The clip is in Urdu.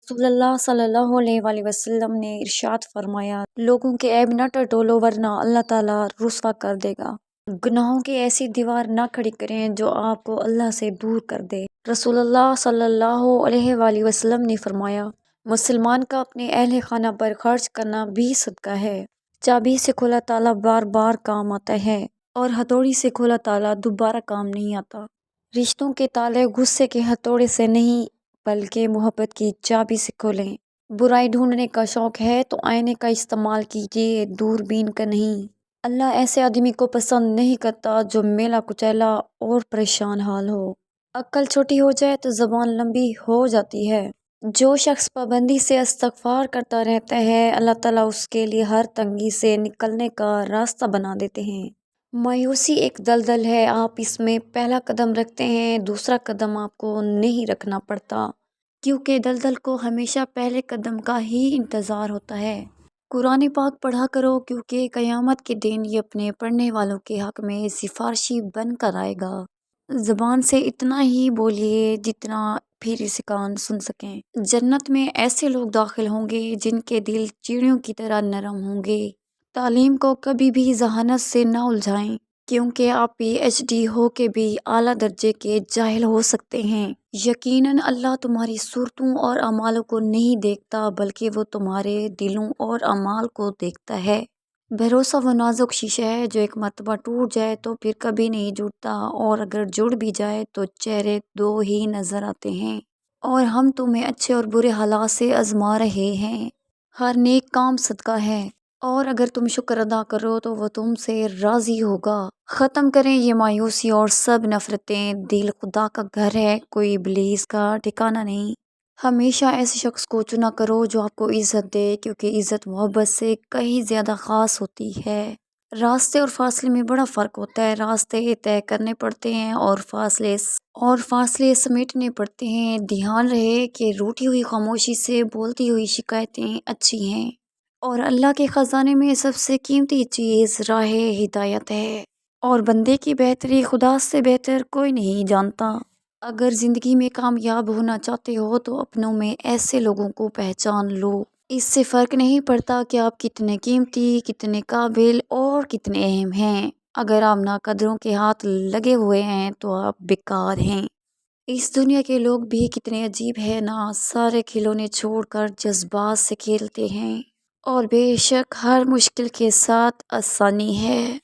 رسول اللہ صلی اللہ علیہ وآلہ وسلم نے ارشاد فرمایا، لوگوں کے عیب نہ ٹٹولو ورنہ اللہ تعالیٰ رسوا کر دے گا۔ گناہوں کی ایسی دیوار نہ کھڑی کریں جو آپ کو اللہ سے دور کر دے۔ رسول اللہ صلی اللہ علیہ وآلہ وسلم نے فرمایا، مسلمان کا اپنے اہل خانہ پر خرچ کرنا بھی صدقہ ہے۔ چابی سے کھولا تالا بار بار کام آتا ہے اور ہتھوڑی سے کھولا تالا دوبارہ کام نہیں آتا۔ رشتوں کے تالے غصے کے ہتھوڑے سے نہیں بلکہ محبت کی چابی سے کھولیں۔ برائی ڈھونڈنے کا شوق ہے تو آئینے کا استعمال کیجیے، دوربین کا نہیں۔ اللہ ایسے آدمی کو پسند نہیں کرتا جو میلا کچیلا اور پریشان حال ہو۔ عقل چھوٹی ہو جائے تو زبان لمبی ہو جاتی ہے۔ جو شخص پابندی سے استغفار کرتا رہتا ہے، اللہ تعالیٰ اس کے لیے ہر تنگی سے نکلنے کا راستہ بنا دیتے ہیں۔ مایوسی ایک دلدل ہے، آپ اس میں پہلا قدم رکھتے ہیں، دوسرا قدم آپ کو نہیں رکھنا پڑتا، کیونکہ دلدل کو ہمیشہ پہلے قدم کا ہی انتظار ہوتا ہے۔ قرآن پاک پڑھا کرو، کیونکہ قیامت کے دن یہ اپنے پڑھنے والوں کے حق میں سفارشی بن کر آئے گا۔ زبان سے اتنا ہی بولیے جتنا پھر سے کان سن سکیں۔ جنت میں ایسے لوگ داخل ہوں گے جن کے دل چڑیوں کی طرح نرم ہوں گے۔ تعلیم کو کبھی بھی ذہانت سے نہ الجھائیں، کیونکہ آپ پی ایچ ڈی ہو کے بھی اعلیٰ درجے کے جاہل ہو سکتے ہیں۔ یقیناً اللہ تمہاری صورتوں اور اعمالوں کو نہیں دیکھتا، بلکہ وہ تمہارے دلوں اور اعمال کو دیکھتا ہے۔ بھروسہ وہ نازک شیشہ ہے جو ایک مرتبہ ٹوٹ جائے تو پھر کبھی نہیں جڑتا، اور اگر جڑ بھی جائے تو چہرے دو ہی نظر آتے ہیں، اور ہم تمہیں اچھے اور برے حالات سے آزما رہے ہیں۔ ہر نیک کام صدقہ ہے، اور اگر تم شکر ادا کرو تو وہ تم سے راضی ہوگا۔ ختم کریں یہ مایوسی اور سب نفرتیں، دل خدا کا گھر ہے، کوئی ابلیس کا ٹھکانہ نہیں۔ ہمیشہ ایسے شخص کو چنا کرو جو آپ کو عزت دے، کیونکہ عزت محبت سے کہیں زیادہ خاص ہوتی ہے۔ راستے اور فاصلے میں بڑا فرق ہوتا ہے، راستے طے کرنے پڑتے ہیں اور فاصلے سمیٹنے پڑتے ہیں۔ دھیان رہے کہ روٹھی ہوئی خاموشی سے بولتی ہوئی شکایتیں اچھی ہیں، اور اللہ کے خزانے میں سب سے قیمتی چیز راہ ہدایت ہے، اور بندے کی بہتری خدا سے بہتر کوئی نہیں جانتا۔ اگر زندگی میں کامیاب ہونا چاہتے ہو تو اپنوں میں ایسے لوگوں کو پہچان لو۔ اس سے فرق نہیں پڑتا کہ آپ کتنے قیمتی، کتنے قابل اور کتنے اہم ہیں۔ اگر آپ ناقدروں کے ہاتھ لگے ہوئے ہیں تو آپ بیکار ہیں۔ اس دنیا کے لوگ بھی کتنے عجیب ہیں نا، سارے کھلونے چھوڑ کر جذبات سے کھیلتے ہیں، اور بے شک ہر مشکل کے ساتھ آسانی ہے۔